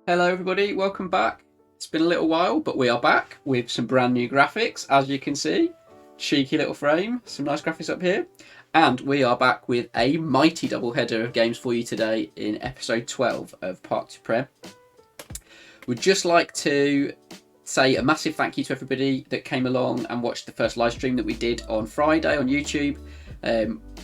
Hello everybody, welcome back. It's been a little while, but we are back with some brand new graphics, as you can see. Cheeky little frame, some nice graphics up here. And we are back with a mighty double header of games for you today in episode 12 of Part 2 Prem. We'd just like to say a massive thank you to everybody that came along and watched the first live stream that we did on Friday on YouTube.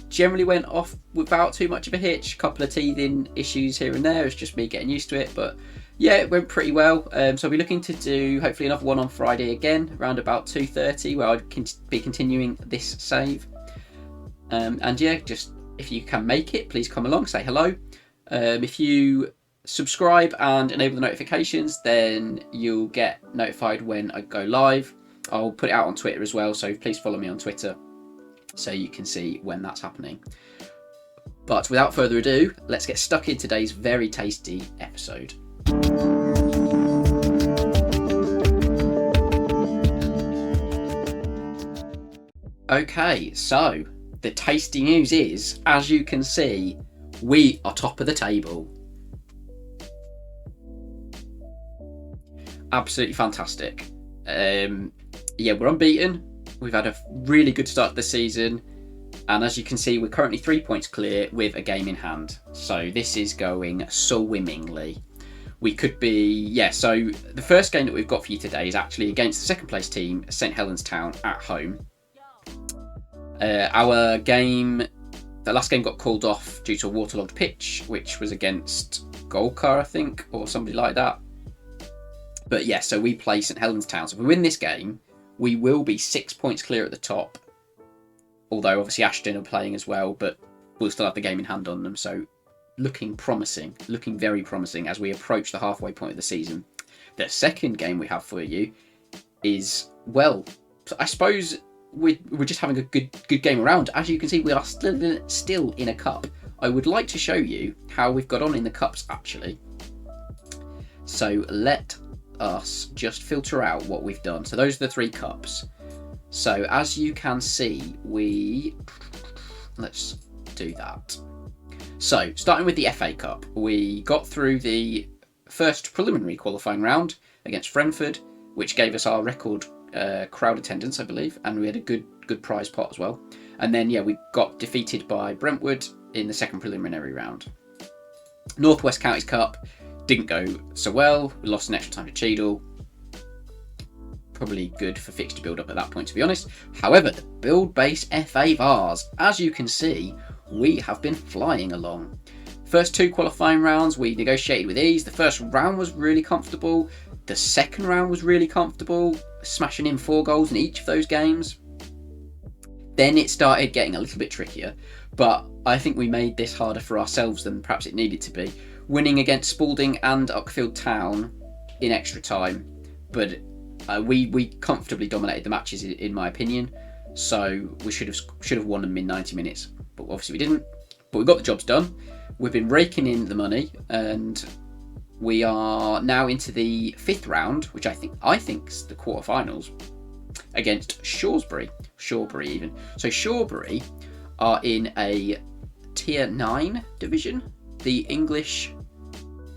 Generally went off without too much of a hitch, a couple of teething issues here and there. It's just me getting used to it, but yeah, it went pretty well. So I'll be looking to do hopefully another one on Friday again, around about 2:30, where I'll be continuing this save. And yeah, just if you can make it, please come along, say hello. If you subscribe and enable the notifications, then you'll get notified when I go live. I'll put it out on Twitter as well, so please follow me on Twitter so you can see when that's happening. But without further ado, let's get stuck in today's very tasty episode. Okay, so the tasty news is, as you can see, we are top of the table. Absolutely fantastic. Yeah, we're unbeaten. We've had a really good start to the season, and as you can see, we're currently 3 points clear with a game in hand. So this is going swimmingly. We could be, so the first game that we've got for you today is actually against the second place team, St Helens Town, at home. Our game, the last game got called off due to a waterlogged pitch, which was against Golkar, I think, or somebody like that. But yeah, so we play St Helens Town. So if we win this game, we will be 6 points clear at the top. Although obviously Ashton are playing as well, but we'll still have the game in hand on them. So looking promising, looking very promising as we approach the halfway point of the season. The second game we have for you is, well, I suppose we're just having a good game around. As you can see, we are still in a cup. I would like to show you how we've got on in the cups actually. So let us just filter out what we've done. So those are the 3 cups. So as you can see, let's do that. So starting with the FA Cup, we got through the first preliminary qualifying round against Brentford, which gave us our record crowd attendance, I believe, and we had a good prize pot as well. And then we got defeated by Brentwood in the second preliminary round. North West Counties Cup didn't go so well. We lost an extra time to Cheadle. Probably good for fixture build up at that point, to be honest. However, the Build Base FA Vars, as you can see, we have been flying along. First 2 qualifying rounds we negotiated with ease. The first round was really comfortable. The second round was really comfortable, smashing in 4 goals in each of those games. Then it started getting a little bit trickier, but I think we made this harder for ourselves than perhaps it needed to be. Winning against Spalding and Uckfield Town in extra time, but we comfortably dominated the matches in my opinion. So we should have won them in 90 minutes, but obviously we didn't. But we got the jobs done. We've been raking in the money, and we are now into the 5th round, which I think's the quarterfinals against Shawbury even. So Shawbury are in a Tier 9 division, the English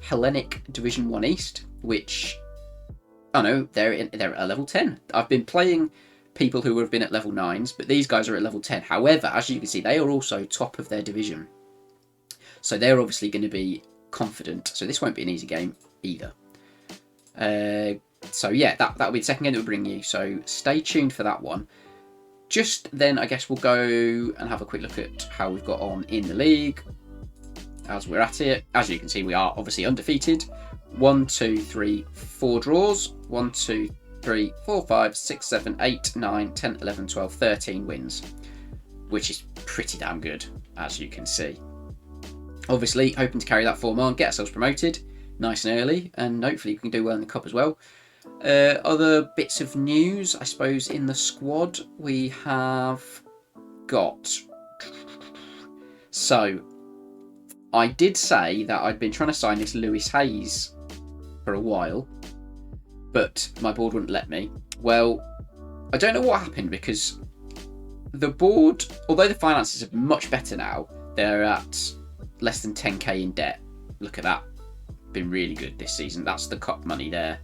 Hellenic Division 1 East, which, they're at a level 10. I've been playing people who have been at level 9s, but these guys are at level 10. However, as you can see, they are also top of their division. So they're obviously going to be confident. So this won't be an easy game either. So yeah, that'll be the second game that we'll bring you. So stay tuned for that one. Just then, I guess we'll go and have a quick look at how we've got on in the league as we're at it. As you can see, we are obviously undefeated. 1, 2, 3, 4 draws. 1, 2, 3, 4, 5, 6, 7, 8, 9, 10, 11, 12, 13 wins, which is pretty damn good, as you can see. Obviously, hoping to carry that form on, get ourselves promoted nice and early, and hopefully we can do well in the cup as well. Other bits of news, I suppose, in the squad we have got. So, I did say that I'd been trying to sign this Lewis Hayes for a while, but my board wouldn't let me. Well, I don't know what happened, because the board, although the finances are much better now, they're at less than 10k in debt. Look at that. been really good this season. That's the cup money there.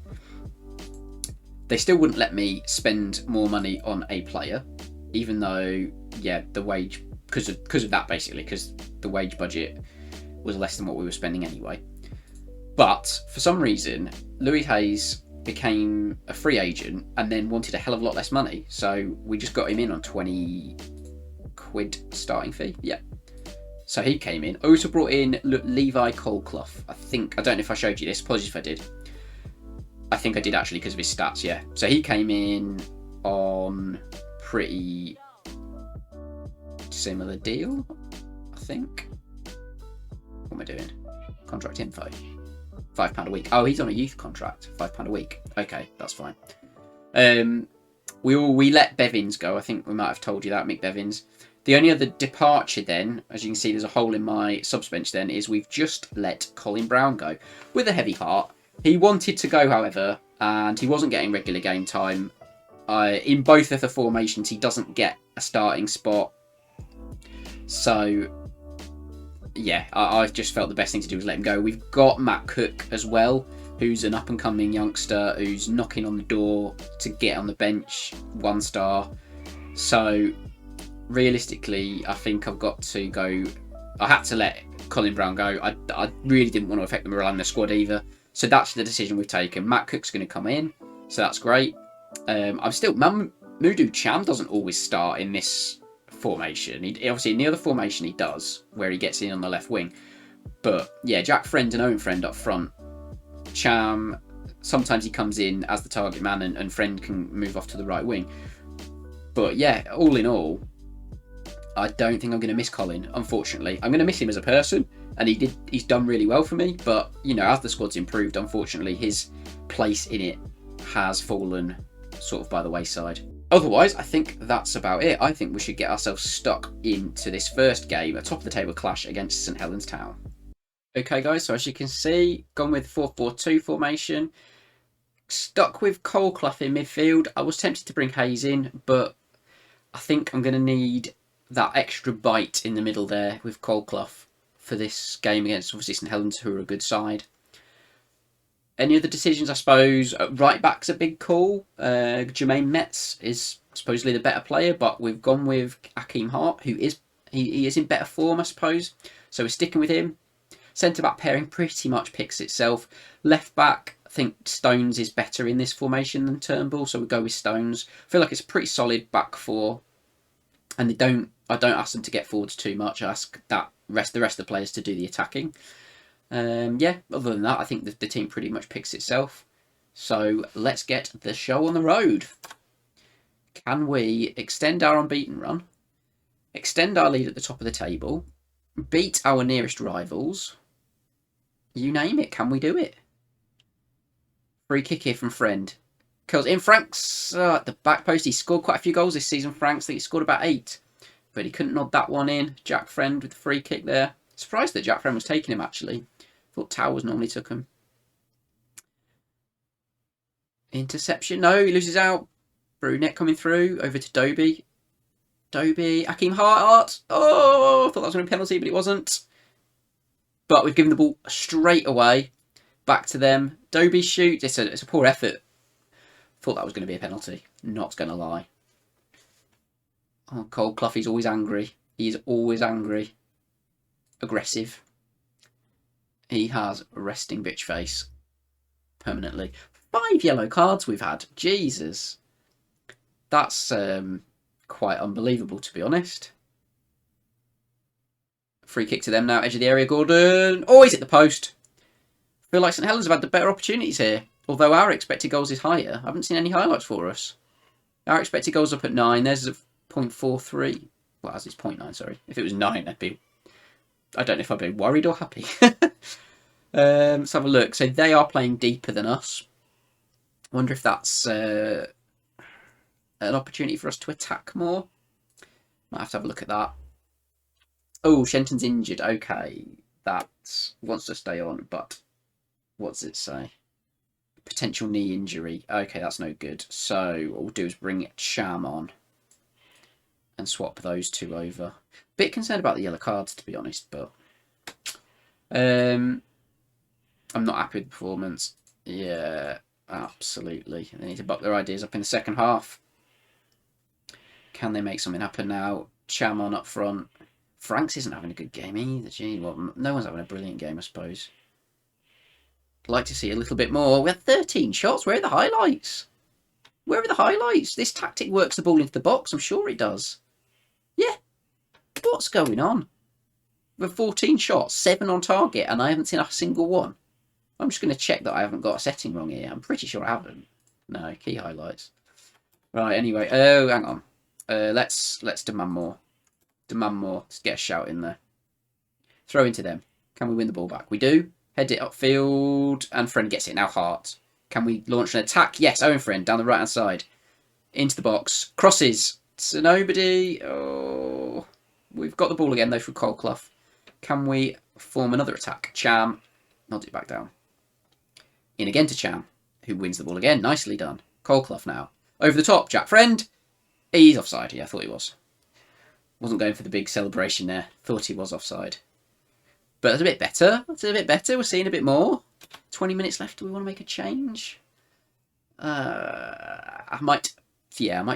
They still wouldn't let me spend more money on a player, even though, yeah, the wage, because of that basically, because the wage budget was less than what we were spending anyway. But for some reason, Louis Hayes became a free agent and then wanted a hell of a lot less money. So we just got him in on 20 quid starting fee. Yeah. So he came in. I also brought in Levi Colclough. I don't know if I showed you this. Apologies if I did. I think I did actually because of his stats, yeah. So he came in on pretty similar deal, I think. What am I doing? Contract info. £5 a week. Oh, he's on a youth contract. £5 a week. Okay, that's fine. We let Bevins go. I think we might have told you that, Mick Bevins. The only other departure then, as you can see, there's a hole in my subs bench then, is we've just let Colin Brown go with a heavy heart. He wanted to go, however, and he wasn't getting regular game time. In both of the formations, he doesn't get a starting spot. So, yeah, I just felt the best thing to do was let him go. We've got Matt Cook as well, who's an up-and-coming youngster who's knocking on the door to get on the bench, 1 star. So, realistically, I think I've got to go. I had to let Colin Brown go. I really didn't want to affect the morale in the squad either. So that's the decision we've taken. Matt Cook's going to come in, so that's great. I'm still Mudu Cham doesn't always start in this formation. He obviously in the other formation he does, where he gets in on the left wing. But yeah, Jack Friend and Owen Friend up front. Cham sometimes he comes in as the target man, and Friend can move off to the right wing. But yeah, all in all, I don't think I'm going to miss Colin, unfortunately. I'm going to miss him as a person, and he's done really well for me. But, you know, as the squad's improved, unfortunately, his place in it has fallen sort of by the wayside. Otherwise, I think that's about it. I think we should get ourselves stuck into this first game, a top-of-the-table clash against St Helens Town. Okay, guys, so as you can see, gone with 4-4-2 formation. Stuck with Colclough in midfield. I was tempted to bring Hayes in, but I think I'm going to need that extra bite in the middle there with Colclough for this game against obviously St Helens, who are a good side. Any other decisions, I suppose? Right back's a big call. Jermaine Metz is supposedly the better player, but we've gone with Akeem Hart, who is he is in better form, I suppose. So we're sticking with him. Centre back pairing pretty much picks itself. Left back, I think Stones is better in this formation than Turnbull, so we go with Stones. I feel like it's a pretty solid back four, and I don't ask them to get forwards too much. I ask the rest of the players to do the attacking. Yeah, other than that, I think the team pretty much picks itself. So let's get the show on the road. Can we extend our unbeaten run, extend our lead at the top of the table, beat our nearest rivals? You name it, can we do it? Free kick here from Friend. Curls in. Franks at the back post. He scored quite a few goals this season, Franks. I think he scored about 8. But he couldn't nod that one in. Jack Friend with the free kick there. Surprised that Jack Friend was taking him, actually. Thought Towers normally took him. Interception. No, he loses out. Brunette coming through. Over to Doby. Akeem Hart. Oh, I thought that was going to be a penalty, but it wasn't. But we've given the ball straight away. Back to them. Doby shoot. It's a poor effort. Thought that was going to be a penalty. Not going to lie. Oh, Colclough, he's always angry. He's always angry. Aggressive. He has a resting bitch face. Permanently. 5 yellow cards we've had. Jesus. That's quite unbelievable, to be honest. Free kick to them now. Edge of the area, Gordon. Oh, he's at the post. I feel like St Helens have had the better opportunities here. Although our expected goals is higher. I haven't seen any highlights for us. Our expected goals up at 9. There's a 0.43. Well, as it's 0.9, sorry. If it was 9, I don't know if I'd be worried or happy. Let's have a look. So they are playing deeper than us. I wonder if that's an opportunity for us to attack more. Might have to have a look at that. Oh, Shenton's injured. Okay. That wants to stay on, but what does it say? Potential knee injury. Okay, that's no good. So what we'll do is bring Cham on and swap those two over. Bit concerned about the yellow cards, to be honest, but I'm not happy with the performance. Yeah, absolutely. They need to buck their ideas up in the second half. Can they make something happen now? Cham on up front. Franks isn't having a good game either. Gee, well, no one's having a brilliant game, I suppose. I'd like to see a little bit more. We had 13 shots. Where are the highlights? Where are the highlights? This tactic works the ball into the box. I'm sure it does. Yeah. What's going on? With 14 shots, 7 on target, and I haven't seen a single one. I'm just going to check that I haven't got a setting wrong here. I'm pretty sure I haven't. No, key highlights. Right, anyway. Oh, hang on. Let's demand more. Demand more. Let's get a shout in there. Throw into them. Can we win the ball back? We do. Head it upfield, and Friend gets it. Now Hart. Can we launch an attack? Yes, Owen Friend down the right-hand side. Into the box. Crosses. To nobody. Oh, we've got the ball again, though, for Colclough. Can we form another attack? Cham. Nod it back down. In again to Cham, who wins the ball again. Nicely done. Colclough now. Over the top. Jack Friend. He's offside. Yeah, I thought he was. Wasn't going for the big celebration there. Thought he was offside. But that's a bit better. That's a bit better. We're seeing a bit more. 20 minutes left. Do we want to make a change? I might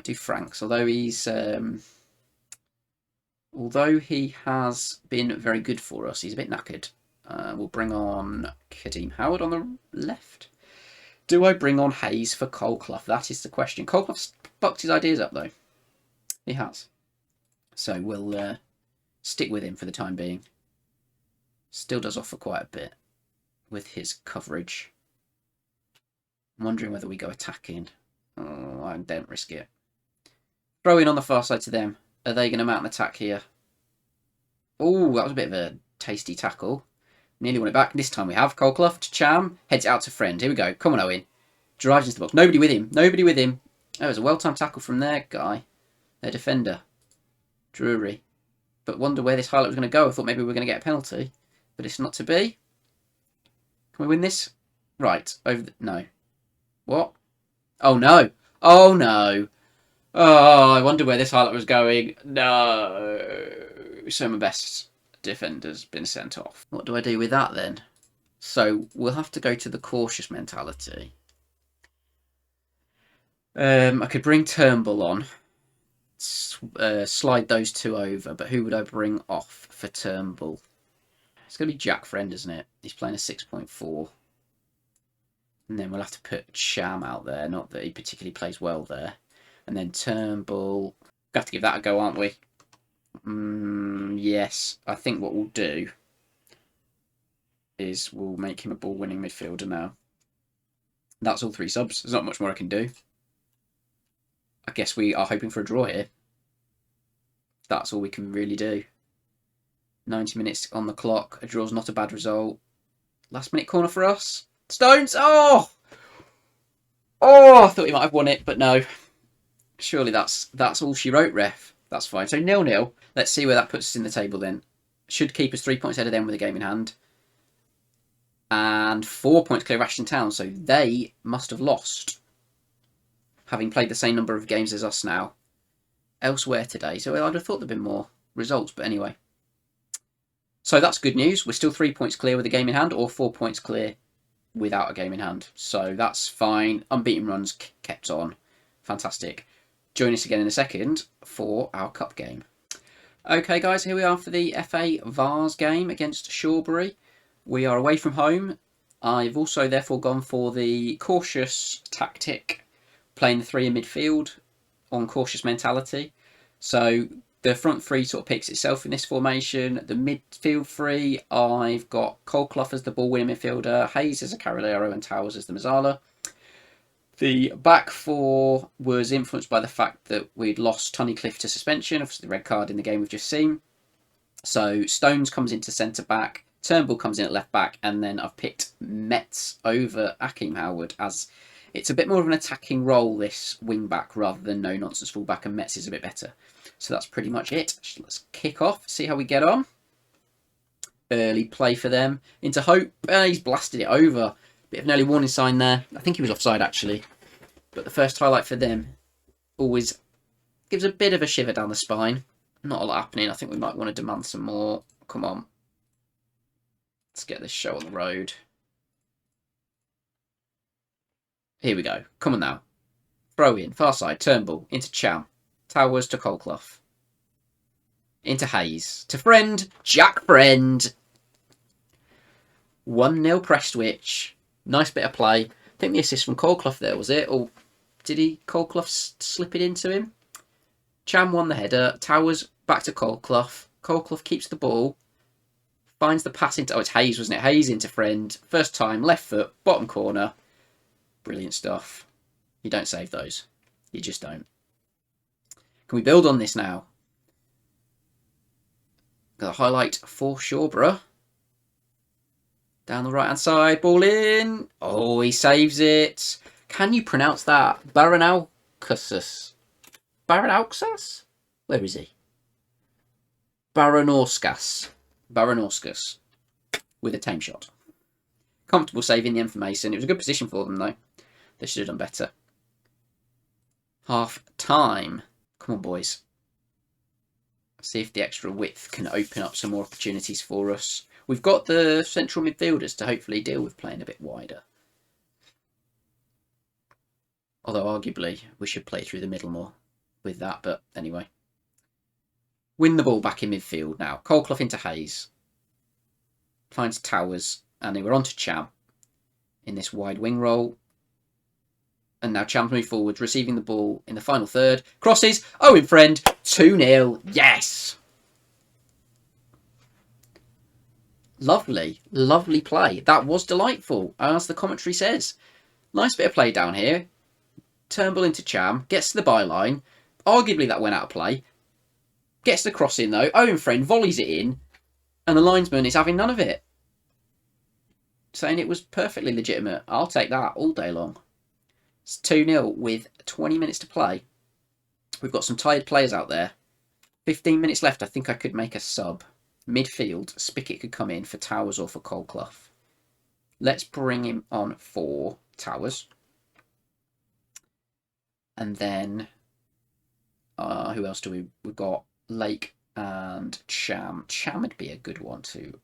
do Franks. Although he's, although he has been very good for us, he's a bit knackered. We'll bring on Kadeem Howard on the left. Do I bring on Hayes for Colclough? That is the question. Colclough's bucked his ideas up though. He has. So we'll stick with him for the time being. Still does offer quite a bit with his coverage. I'm wondering whether we go attacking. Oh, I don't risk it. Throw in on the far side to them. Are they going to mount an attack here? Oh, that was a bit of a tasty tackle. Nearly won it back. This time we have. Colclough to Cham. Heads it out to Friend. Here we go. Come on, Owen. Drives into the box. Nobody with him. Nobody with him. Oh, it was a well-timed tackle from their guy. Their defender. Drury. But wonder where this highlight was going to go. I thought maybe we were going to get a penalty. But it's not to be. Can we win this? Right. Over the... No. What? Oh, no. Oh, no. Oh, I wonder where this highlight was going. No. So my best defender's been sent off. What do I do with that then? So we'll have to go to the cautious mentality. I could bring Turnbull on. Slide those two over. But who would I bring off for Turnbull? It's going to be Jack Friend, isn't it? He's playing a 6.4. And then we'll have to put Cham out there. Not that he particularly plays well there. And then Turnbull. We'll have to give that a go, aren't we? Yes. I think what we'll do is we'll make him a ball-winning midfielder now. That's all 3 subs. There's not much more I can do. I guess we are hoping for a draw here. That's all we can really do. 90 minutes on the clock. A draw's not a bad result. Last minute corner for us. Stones! Oh! Oh, I thought he might have won it, but no. Surely that's all she wrote, ref. That's fine. So 0-0. Let's see where that puts us in the table then. Should keep us 3 points ahead of them with a game in hand. And 4 points clear of Ashton Town. So they must have lost. Having played the same number of games as us now. Elsewhere today. So I'd have thought there'd been more results. But anyway. So that's good news. We're still 3 points clear with a game in hand. Or 4 points clear without a game in hand. So that's fine. Unbeaten runs kept on. Fantastic. Join us again in a second for our cup game. Okay, guys, here we are for the FA Vars game against Shawbury. We are away from home. I've also therefore gone for the cautious tactic, playing the 3 in midfield on cautious mentality. So the front 3 sort of picks itself in this formation. The midfield 3, I've got Colclough as the ball-winning midfielder, Hayes as a Carolero, and Towers as the Mazzala. The back 4 was influenced by the fact that we'd lost Tunnicliffe to suspension, obviously the red card in the game we've just seen. So Stones comes into centre-back, Turnbull comes in at left-back, and then I've picked Metz over Akeem Howard as it's a bit more of an attacking role, this wing-back, rather than no-nonsense full-back, and Metz is a bit better. So that's pretty much it. Let's kick off, see how we get on. Early play for them. Into Hope, he's blasted it over. Bit of an early warning sign there. I think he was offside, actually. But the first highlight for them always gives a bit of a shiver down the spine. Not a lot happening. I think we might want to demand some more. Come on. Let's get this show on the road. Here we go. Come on now. Throw in. Far side. Turnbull. Into Cham. Towers to Coldclough. Into Hayes. To Friend. Jack Friend. 1-0 Prestwich. Nice bit of play. I think the assist from Coldclough there, was it? Or did Coldclough slip it into him? Cham won the header. Towers back to Coldclough. Coldclough keeps the ball. Finds the pass into... Oh, it's Hayes, wasn't it? Hayes into Friend. First time, left foot, bottom corner. Brilliant stuff. You don't save those. You just don't. Can we build on this now? Got a highlight for Shawborough. Down the right-hand side, ball in. Oh, he saves it. Can you pronounce that? Baranaukas. Baranaukas? Where is he? Baranorskas. Baranorskas. With a tame shot. Comfortable save in the end for Mason. It was a good position for them, though. They should have done better. Half time. Come on, boys. See if the extra width can open up some more opportunities for us. We've got the central midfielders to hopefully deal with playing a bit wider. Although, arguably, we should play through the middle more with that. But anyway. Win the ball back in midfield now. Coldclough into Hayes. Finds Towers. And we're on to Cham in this wide wing role. And now Cham's moved forward, receiving the ball in the final third. Crosses. Owen Friend. 2-0. Yes. Lovely. Lovely play. That was delightful, as the commentary says. Nice bit of play down here. Turnbull into Cham. Gets to the byline. Arguably that went out of play. Gets the cross in though. Owen Friend volleys it in. And the linesman is having none of it. Saying it was perfectly legitimate. I'll take that all day long. It's 2-0 with 20 minutes to play. We've got some tired players out there. 15 minutes left. I think I could make a sub. Midfield, Spickett could come in for Towers or for Coldclough. Let's bring him on for Towers. And then, who else do we've got? Lake and Cham. Cham would be a good one to,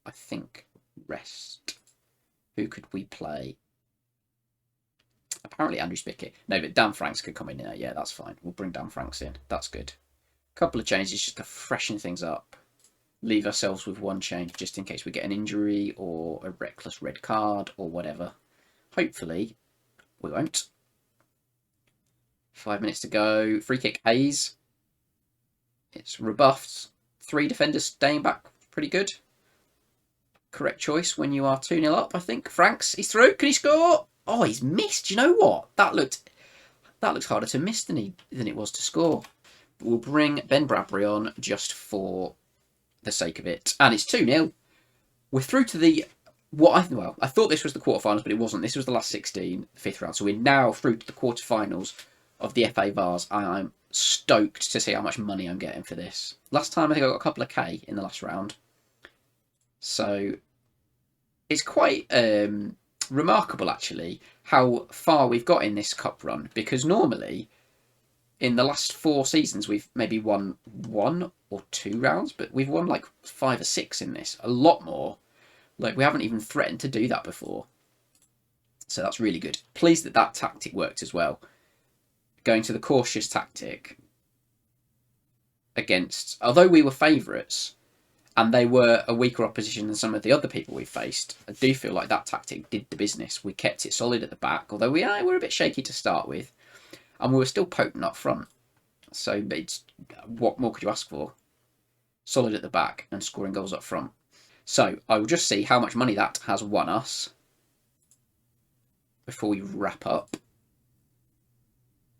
I think, rest. Who could we play? Apparently Andrew Spickett. No, but Dan Franks could come in there. Yeah, that's fine. We'll bring Dan Franks in. That's good. Couple of changes just to freshen things up. Leave ourselves with one change just in case we get an injury or a reckless red card or whatever. Hopefully, we won't. 5 minutes to go. Free kick, Hayes. It's rebuffed. 3 defenders staying back. Pretty good. Correct choice when you are 2-0 up, I think. Franks, he's through. Can he score? Oh, he's missed. You know what? That looked harder to miss than it was to score. But we'll bring Ben Bradbury on just for the sake of it. And it's 2-0. We're through to the... I thought this was the quarterfinals, but it wasn't. This was the last 16, the 5th round. So we're now through to the quarterfinals of the FA Vars. I'm stoked to see how much money I'm getting for this. Last time I think I got a couple of K in the last round. So it's quite remarkable, actually, how far we've got in this cup run. Because normally, in the last 4 seasons, we've maybe won 1 or 2 rounds. But we've won like 5 or 6 in this. A lot more. Like, we haven't even threatened to do that before. So that's really good. Pleased that that tactic worked as well. Going to the cautious tactic against... Although we were favourites, and they were a weaker opposition than some of the other people we faced, I do feel like that tactic did the business. We kept it solid at the back, although we were a bit shaky to start with. And we were still potent up front. So what more could you ask for? Solid at the back and scoring goals up front. So I will just see how much money that has won us before we wrap up.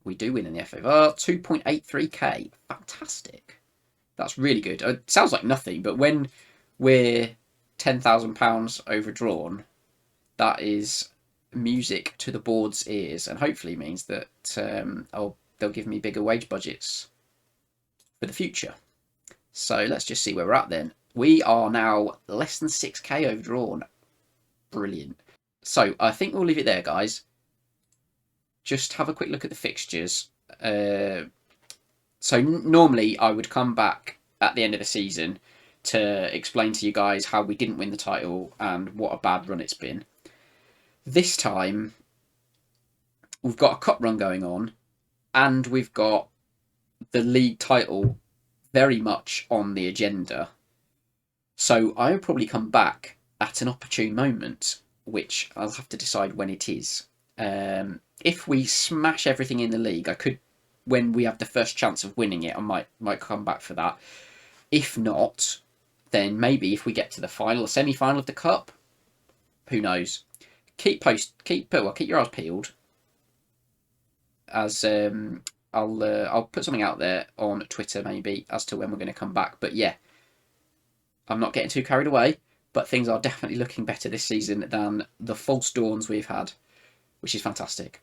We do win in the FA Vars. 2.83k. Fantastic. That's really good. It sounds like nothing, but when we're £10,000 overdrawn, that is music to the board's ears, and hopefully means that they'll give me bigger wage budgets for the future. So let's just see where we're at then. We are now less than 6k overdrawn. Brilliant. So I think we'll leave it there, guys. Just have a quick look at the fixtures. So normally I would come back at the end of the season to explain to you guys how we didn't win the title and what a bad run it's been. This time, we've got a cup run going on, and we've got the league title very much on the agenda. So I will probably come back at an opportune moment, which I'll have to decide when it is. If we smash everything in the league, I could, when we have the first chance of winning it, I might come back for that. If not, then maybe if we get to the final, semi-final of the cup, who knows? Keep your eyes peeled, as I'll put something out there on Twitter maybe as to when we're going to come back. But yeah, I'm not getting too carried away, but things are definitely looking better this season than the false dawns we've had, which is fantastic.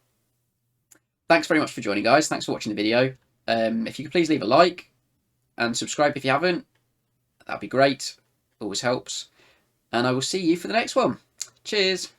Thanks very much for joining, guys. Thanks for watching the video. If you could please leave a like and subscribe if you haven't, that'd be great. Always helps. And I will see you for the next one. Cheers.